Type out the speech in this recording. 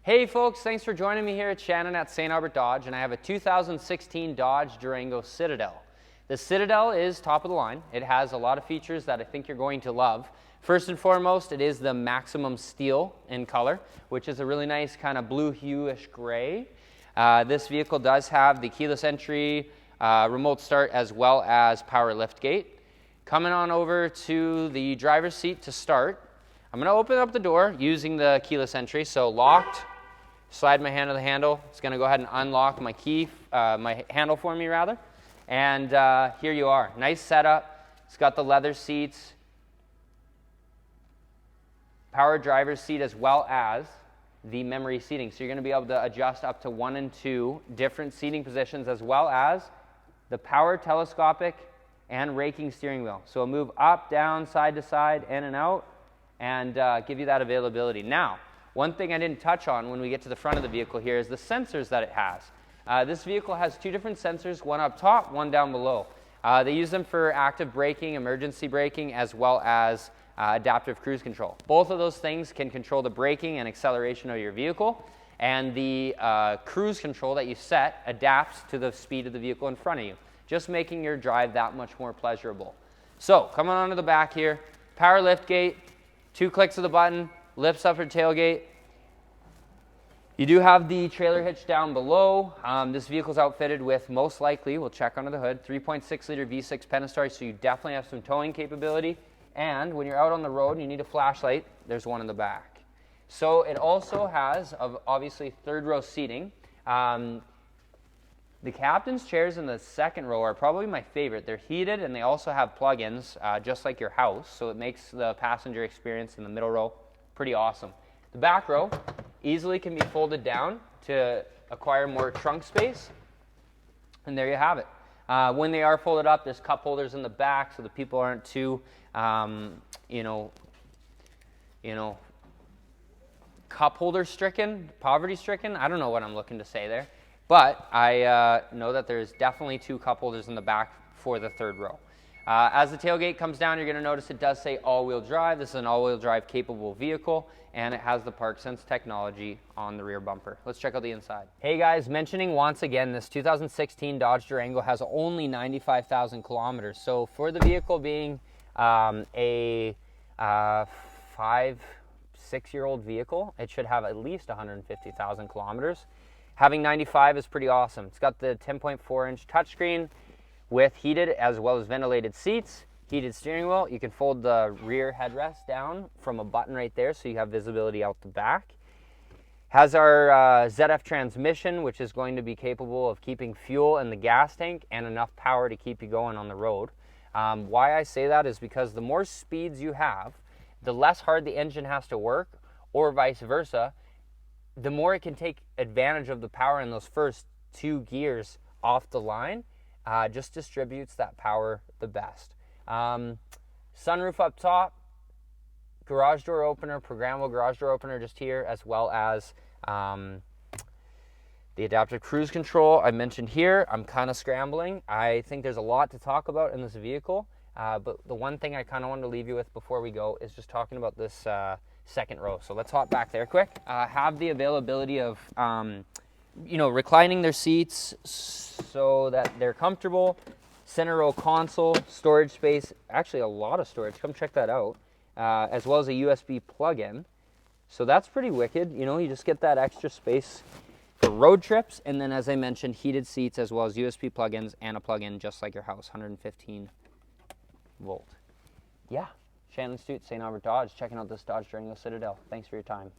Hey folks, thanks for joining me here at Shannon at St.Albert Dodge, and I have a 2016 Dodge Durango Citadel. The Citadel is top of the line. It has a lot of features that I think you're going to love. First and foremost, it is the maximum steel in color, which is a really nice kind of blue hue-ish gray. This vehicle does have the keyless entry, remote start, as well as power lift gate. Coming on over to the driver's seat to start, I'm going to open up the door using the keyless entry. So locked, slide my hand on the handle. It's going to go ahead and unlock my my handle for me rather. And here you are. Nice setup. It's got the leather seats, power driver's seat, as well as the memory seating. So you're going to be able to adjust up to 1 and 2 different seating positions, as well as the power telescopic and raking steering wheel. So it'll move up, down, side to side, in and out, and give you that availability. Now, one thing I didn't touch on when we get to the front of the vehicle here is the sensors that it has. This vehicle has 2 different sensors, one up top, one down below. They use them for active braking, emergency braking, as well as adaptive cruise control. Both of those things can control the braking and acceleration of your vehicle, and the cruise control that you set adapts to the speed of the vehicle in front of you, just making your drive that much more pleasurable. So, coming onto the back here, power lift gate, 2 clicks of the button, lifts up your tailgate. You do have the trailer hitch down below. This vehicle's outfitted with, most likely, we'll check under the hood, 3.6 liter V6 Pentastar, so you definitely have some towing capability. And when you're out on the road and you need a flashlight, there's one in the back. So it also has, obviously, 3rd row seating. The captain's chairs in the 2nd row are probably my favorite. They're heated and they also have plug-ins, just like your house, so it makes the passenger experience in the middle row pretty awesome. The back row easily can be folded down to acquire more trunk space, and there you have it. When they are folded up, there's cup holders in the back, so the people aren't too, cup holder stricken, poverty stricken. I don't know what I'm looking to say there. But I know that there's definitely 2 cup holders in the back for the 3rd row. As the tailgate comes down, you're going to notice it does say all-wheel drive. This is an all-wheel drive capable vehicle, and it has the ParkSense technology on the rear bumper. Let's check out the inside. Hey guys, mentioning once again, this 2016 Dodge Durango has only 95,000 kilometers. So for the vehicle being a 5-6-year-old vehicle, it should have at least 150,000 kilometers. Having 95 is pretty awesome. It's got the 10.4-inch touchscreen with heated as well as ventilated seats, heated steering wheel. You can fold the rear headrest down from a button right there so you have visibility out the back. Has our ZF transmission, which is going to be capable of keeping fuel in the gas tank and enough power to keep you going on the road. Why I say that is because the more speeds you have, the less hard the engine has to work, or vice versa, the more it can take advantage of the power in those first 2 gears off the line. Just distributes that power the best. Sunroof up top, garage door opener, programmable garage door opener just here, as well as the adaptive cruise control I mentioned here. I'm kind of scrambling. I think there's a lot to talk about in this vehicle, but the one thing I kind of wanted to leave you with before we go is just talking about this 2nd row. So let's hop back there quick. Have the availability of reclining their seats so that they're comfortable. Center row console, storage space, actually a lot of storage, come check that out, as well as a USB plug-in. So that's pretty wicked. You just get that extra space for road trips, and then as I mentioned, heated seats as well as USB plug-ins and a plug-in just like your house, 115 volt. Yeah, Shannon Stute, St. Albert Dodge, checking out this Dodge Durango Citadel. Thanks for your time.